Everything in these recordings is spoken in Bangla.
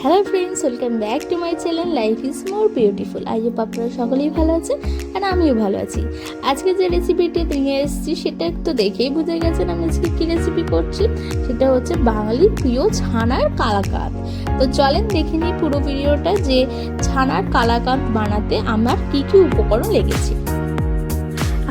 Hello friends, welcome back to my channel life is more beautiful. I hope আপনারা সকলেই ভালো আছেন আর আমিও ভালো আছি। আজকে যে রেসিপিটি নিয়ে এসেছি সেটা তো দেখেই বুঝে গেছেন আমি আজকে কী রেসিপি করছি। সেটা হচ্ছে বাঙালির প্রিয় ছানার কালাকাঁদ। তো চলেন দেখে নিই পুরো ভিডিওটা যে ছানার কালাকাঁদ বানাতে আমার কী কী উপকরণ লেগেছে।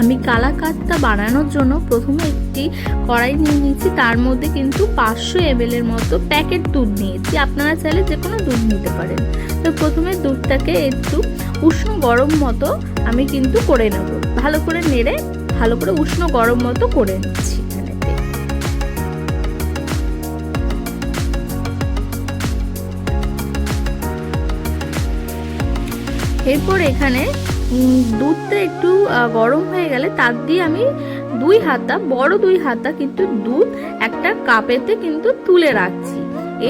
আমি কালাকাঁদটা বানানোর জন্য প্রথমে একটি কড়াই নিয়ে নিয়েছি, তার মধ্যে কিন্তু 500 ml এর মতো প্যাকেট দুধ নিয়েছি। আপনারা চাইলে যে কোনো দুধ নিতে পারেন। তো প্রথমে দুধটাকে একটু উষ্ণ গরম মতো আমি কিন্তু করে নেব, ভালো করে নেড়ে ভালো করে উষ্ণ গরম মতো করে নিচ্ছি। এরপর এখানে দুধটা একটু গরম হয়ে গেলে তার দিয়ে আমি বড় দুই হাতা কিন্তু দুধ একটা কাপেতে কিন্তু তুলে রাখছি।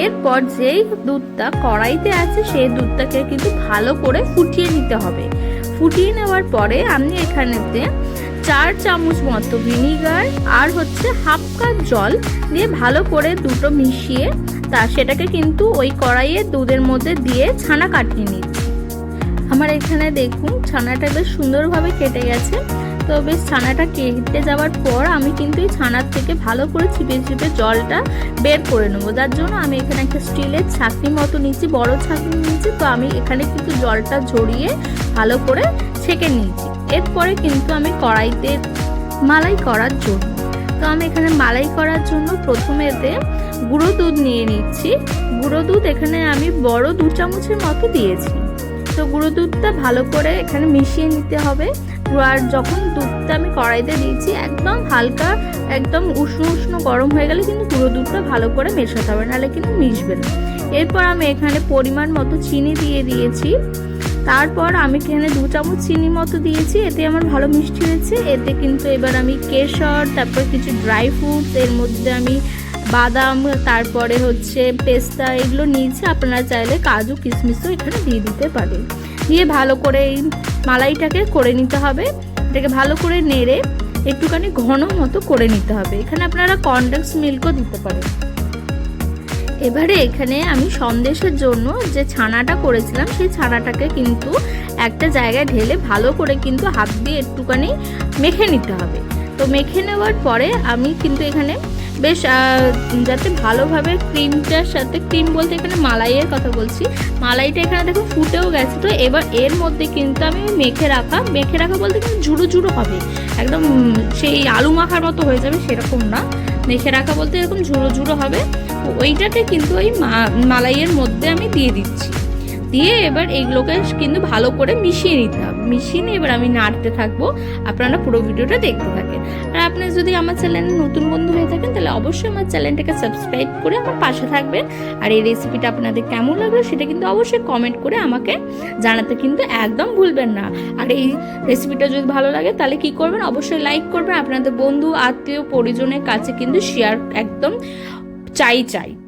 এরপর যেই দুধটা কড়াইতে আছে সেই দুধটাকে কিন্তু ভালো করে ফুটিয়ে নিতে হবে। ফুটিয়ে নেওয়ার পরে আমি এখানেতে 4 চামচ মতো ভিনিগার আর হচ্ছে হাফ কাপ জল দিয়ে ভালো করে দুটো মিশিয়ে সেটাকে কিন্তু ওই কড়াইয়ে দুধের মধ্যে দিয়ে ছানা কাটিয়ে নিচ্ছি। আমার এখানে দেখুন ছানাটা বেশ সুন্দরভাবে কেটে গেছে। তো বেশ ছানাটা কেটে যাওয়ার পর আমি কিন্তু এই ছানার থেকে ভালো করে চিপে চিপে জলটা বের করে নেবো। যার জন্য আমি এখানে একটা স্টিলের ছাঁকনি মতো নিচ্ছি, বড় ছাঁকনি নিচ্ছি। তো আমি এখানে কিন্তু জলটা ঝরিয়ে ভালো করে ছেঁকে নিয়েছি। এরপরে কিন্তু আমি কড়াইতে মালাই করার জন্য এখানে মালাই করার জন্য প্রথমে এতে গুঁড়ো দুধ নিয়ে নিচ্ছি। গুঁড়ো দুধ এখানে আমি বড় 2 চামচের মতো দিয়েছি। তো গুঁড়ো দুধটা ভালো করে এখানে মিশিয়ে নিতে হবে। আর যখন দুধটা আমি কড়াইতে দিয়েছি একদম হালকা একদম উষ্ণ গরম হয়ে গেলে কিন্তু গুঁড়ো দুধটা ভালো করে মেশাতে হবে, নাহলে কিন্তু মিশবে না। এরপর আমি এখানে পরিমাণ মতো চিনি দিয়ে দিয়েছি। তারপর আমি এখানে 2 চামচ চিনি মতো দিয়েছি, এতে আমার ভালো মিষ্টি হয়েছে। এতে কিন্তু এবার আমি কেশর, তারপর কিছু ড্রাই ফ্রুটস, এর মধ্যে আমি বাদাম, তারপরে হচ্ছে পেস্তা এগুলো নিয়েছি। আপনারা চাইলে কাজু কিশমিশও এখানে দিয়ে দিতে পারেন। দিয়ে ভালো করে এই মালাইটাকে করে নিতে হবে। এটাকে ভালো করে নেড়ে একটুখানি ঘন মতো করে নিতে হবে। এখানে আপনারা কনডেন্স মিল্কও দিতে পারেন। এবারে এখানে আমি সন্দেশের জন্য যে ছানাটা করেছিলাম সেই ছানাটাকে কিন্তু একটা জায়গায় ঢেলে ভালো করে কিন্তু হাত দিয়ে একটুখানি মেখে নিতে হবে। তো মেখে নেওয়ার পরে আমি কিন্তু এখানে বেশ যাতে ভালোভাবে ক্রিমটার সাথে, ক্রিম বলতে এখানে মালাইয়ের কথা বলছি, মালাইটা এখানে দেখো ফুটেও গেছে। তো এবার এর মধ্যে কিন্তু আমি মেখে রাখা বলতে কিন্তু ঝুড়ো ঝুড়ো হবে, একদম সেই আলু মাখার মতো হয়ে যাবে সেরকম না। মেখে রাখা বলতে এরকম ঝুড়ো ঝুড়ো হবে। ওইটাকে কিন্তু ওই মালাইয়ের মধ্যে আমি দিয়ে দিচ্ছি। দিয়ে এবার এইগুলোকে কিন্তু ভালো করে মিশিয়ে নিতে হবে। মিশিয়ে নিয়ে এবার আমি নাড়তে থাকবো। আপনারা পুরো ভিডিওটা দেখতে থাকেন। আর আপনি যদি আমার চ্যানেলে নতুন বন্ধু হয়ে থাকেন তাহলে অবশ্যই আমার চ্যানেলটাকে সাবস্ক্রাইব করে আমার পাশে থাকবেন। আর এই রেসিপিটা আপনাদের কেমন লাগলো সেটা কিন্তু অবশ্যই কমেন্ট করে আমাকে জানাতে কিন্তু একদম ভুলবেন না। আর এই রেসিপিটা যদি ভালো লাগে তাহলে কি করবেন, অবশ্যই লাইক করবেন। আপনাদের বন্ধু আত্মীয় পরিজনের কাছে কিন্তু শেয়ার একদম চাই,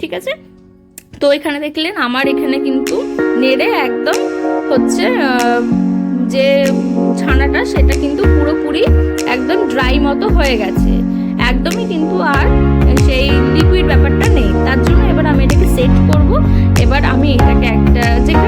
ঠিক আছে? তো এখানে দেখলেন আমার এখানে কিন্তু নেড়ে একদম হচ্ছে যে ছানাটা সেটা কিন্তু পুরোপুরি একদম ড্রাই মতো হয়ে গেছে, একদমই কিন্তু আর সেই লিকুইড ব্যাপারটা নেই। তার জন্য এবার আমি এটাকে সেট করব। এবার আমি এটাকে একটা যেখানে